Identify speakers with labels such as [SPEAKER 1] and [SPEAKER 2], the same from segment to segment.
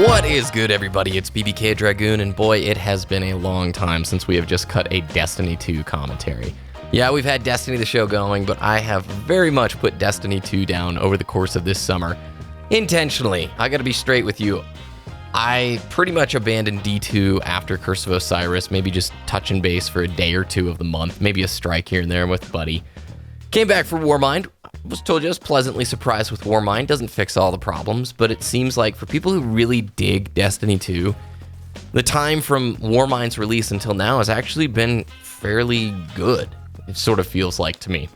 [SPEAKER 1] What is good, everybody? It's BBKDRAGOON, and boy, it has been a long time since we have just cut a Destiny 2 commentary. Yeah, we've had Destiny the show going, but I have very much put Destiny 2 down over the course of this summer. Intentionally. I gotta be straight with you. I pretty much abandoned D2 after Curse of Osiris, maybe just touching base for a day or two of the month, maybe a strike here and there with Buddy. Came back for Warmind. Was told you I was pleasantly surprised with Warmind. Doesn't fix all the problems, but it seems like for people who really dig Destiny 2, the time from Warmind's release until now has actually been fairly good. It sort of feels like to me.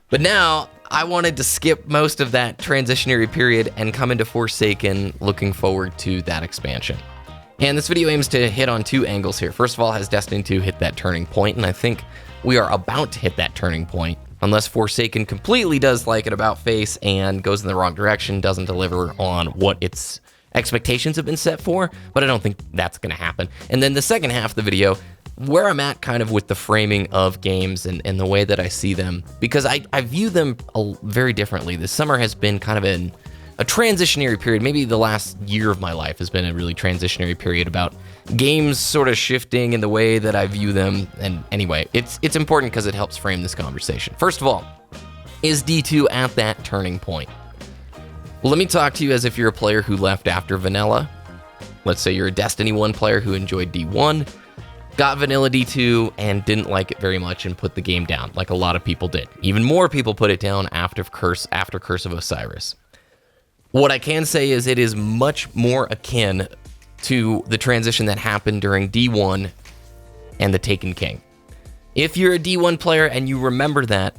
[SPEAKER 1] But now, I wanted to skip most of that transitionary period and come into Forsaken, looking forward to that expansion. And this video aims to hit on two angles here. First of all, has Destiny 2 hit that turning point? And I think we are about to hit that turning point. Unless Forsaken completely does like an about face and goes in the wrong direction, doesn't deliver on what its expectations have been set for, but I don't think that's going to happen. And then the second half of the video, where I'm at kind of with the framing of games and the way that I see them, because I view them very differently. This summer has been kind of a transitionary period. Maybe the last year of my life has been a really transitionary period about games sort of shifting in the way that I view them. And anyway, it's important because it helps frame this conversation. First of all, is D2 at that turning point? Well, let me talk to you as if you're a player who left after vanilla. Let's say you're a Destiny 1 player who enjoyed D1, got vanilla D2 and didn't like it very much and put the game down, like a lot of people did. Even more people put it down after Curse of Osiris. What I can say is it is much more akin to the transition that happened during D1 and the Taken King. If you're a D1 player and you remember that,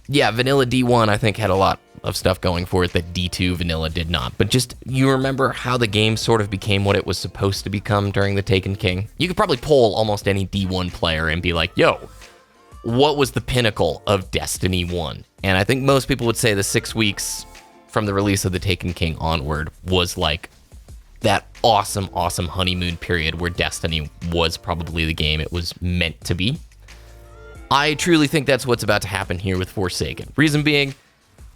[SPEAKER 1] yeah, vanilla D1 I think had a lot of stuff going for it that D2 vanilla did not. But just you remember how the game sort of became what it was supposed to become during the Taken King? You could probably poll almost any D1 player and be like, yo, what was the pinnacle of Destiny 1? And I think most people would say the 6 weeks from the release of the Taken King onward was like that awesome honeymoon period where Destiny was probably the game it was meant to be. I truly think that's what's about to happen here with Forsaken. Reason being,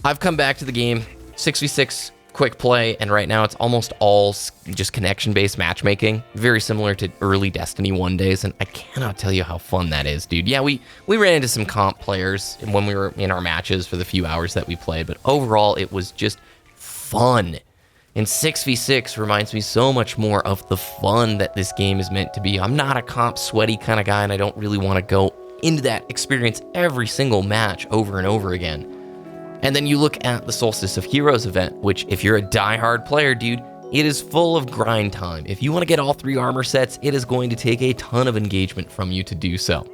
[SPEAKER 1] I've come back to the game, 6v6 quick play, and right now it's almost all just connection-based matchmaking, very similar to early Destiny 1 days, and I cannot tell you how fun that is, dude. Yeah, we ran into some comp players when we were in our matches for the few hours that we played, but overall it was just fun. And 6v6 reminds me so much more of the fun that this game is meant to be. I'm not a comp sweaty kind of guy, and I don't really want to go into that experience every single match over and over again. And then you look at the Solstice of Heroes event, which if you're a diehard player, dude, it is full of grind time. If you want to get all 3 armor sets, it is going to take a ton of engagement from you to do so.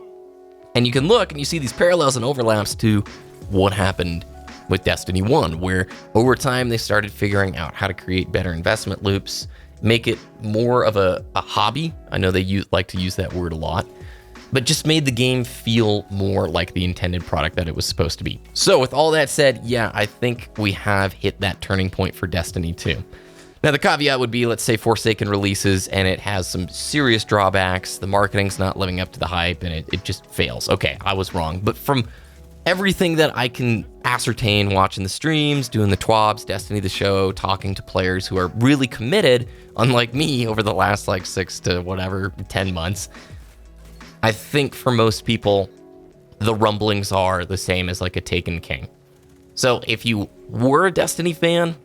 [SPEAKER 1] And you can look and you see these parallels and overlaps to what happened with Destiny 1, where over time they started figuring out how to create better investment loops, make it more of a hobby. I know they like to use that word a lot, but just made the game feel more like the intended product that it was supposed to be. So with all that said, yeah, I think we have hit that turning point for Destiny 2. Now the caveat would be, let's say Forsaken releases and it has some serious drawbacks, the marketing's not living up to the hype, and it just fails. Okay, I was wrong. But from everything that I can ascertain watching the streams, doing the TWABs, Destiny the show, talking to players who are really committed, unlike me over the last 6 to 10 months, I think for most people, the rumblings are the same as like a Taken King. So if you were a Destiny fan,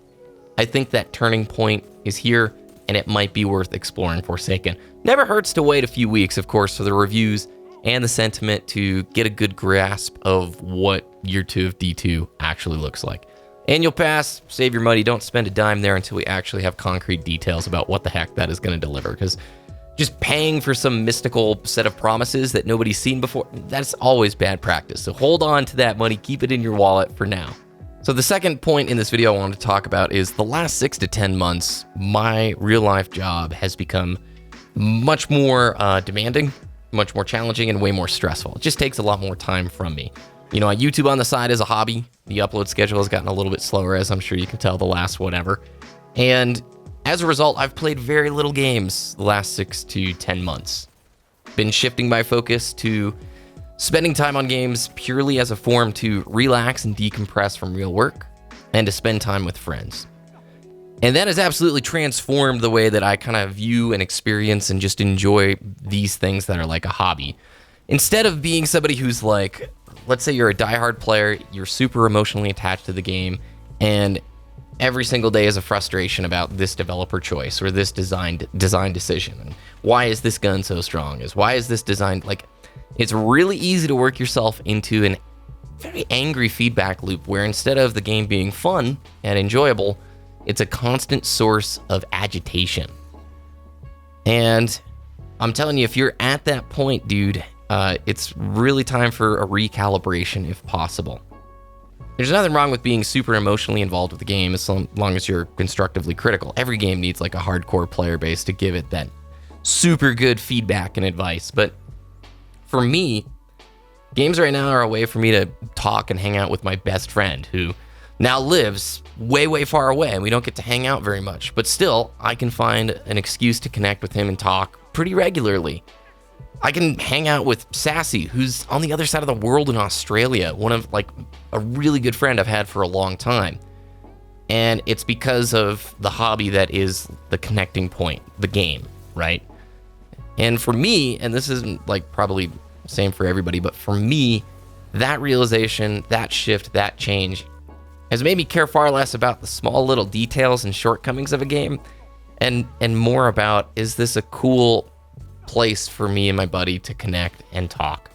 [SPEAKER 1] I think that turning point is here, and it might be worth exploring Forsaken. Never hurts to wait a few weeks, of course, for the reviews and the sentiment to get a good grasp of what Year 2 of D2 actually looks like. Annual pass, save your money, don't spend a dime there until we actually have concrete details about what the heck that is going to deliver, because just paying for some mystical set of promises that nobody's seen before, that's always bad practice. So hold on to that money, keep it in your wallet for now. So the second point in this video I wanted to talk about is the last 6 to 10 months, my real life job has become much more demanding, much more challenging, and way more stressful. It just takes a lot more time from me. You know, I YouTube on the side as a hobby. The upload schedule has gotten a little bit slower, as I'm sure you can tell the last whatever. And as a result, I've played very little games the last 6 to 10 months. Been shifting my focus to spending time on games purely as a form to relax and decompress from real work and to spend time with friends. And that has absolutely transformed the way that I kind of view and experience and just enjoy these things that are like a hobby. Instead of being somebody who's like, let's say you're a diehard player, you're super emotionally attached to the game, and every single day is a frustration about this developer choice or this design decision. And why is this gun so strong? Why is this design like? It's really easy to work yourself into an very angry feedback loop where instead of the game being fun and enjoyable, it's a constant source of agitation. And I'm telling you, if you're at that point, dude, it's really time for a recalibration if possible. There's nothing wrong with being super emotionally involved with the game as long as you're constructively critical. Every game needs like a hardcore player base to give it that super good feedback and advice. But for me, games right now are a way for me to talk and hang out with my best friend who now lives way, way far away, and we don't get to hang out very much. But still, I can find an excuse to connect with him and talk pretty regularly. I can hang out with Sassy, who's on the other side of the world in Australia, one of like a really good friend I've had for a long time. And it's because of the hobby that is the connecting point, the game, right? And for me, and this isn't like probably the same for everybody, but for me, that realization, that shift, that change has made me care far less about the small little details and shortcomings of a game and more about, is this a cool place for me and my buddy to connect and talk?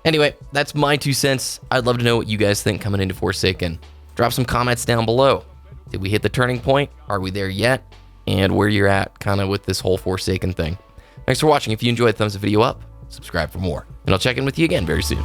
[SPEAKER 1] Anyway, that's my 2 cents. I'd love to know what you guys think coming into Forsaken. Drop some comments down below. Did we hit the turning point? Are we there yet? And where you're at kind of with this whole Forsaken thing. Thanks for watching. If you enjoyed, thumbs the video up, subscribe for more. And I'll check in with you again very soon.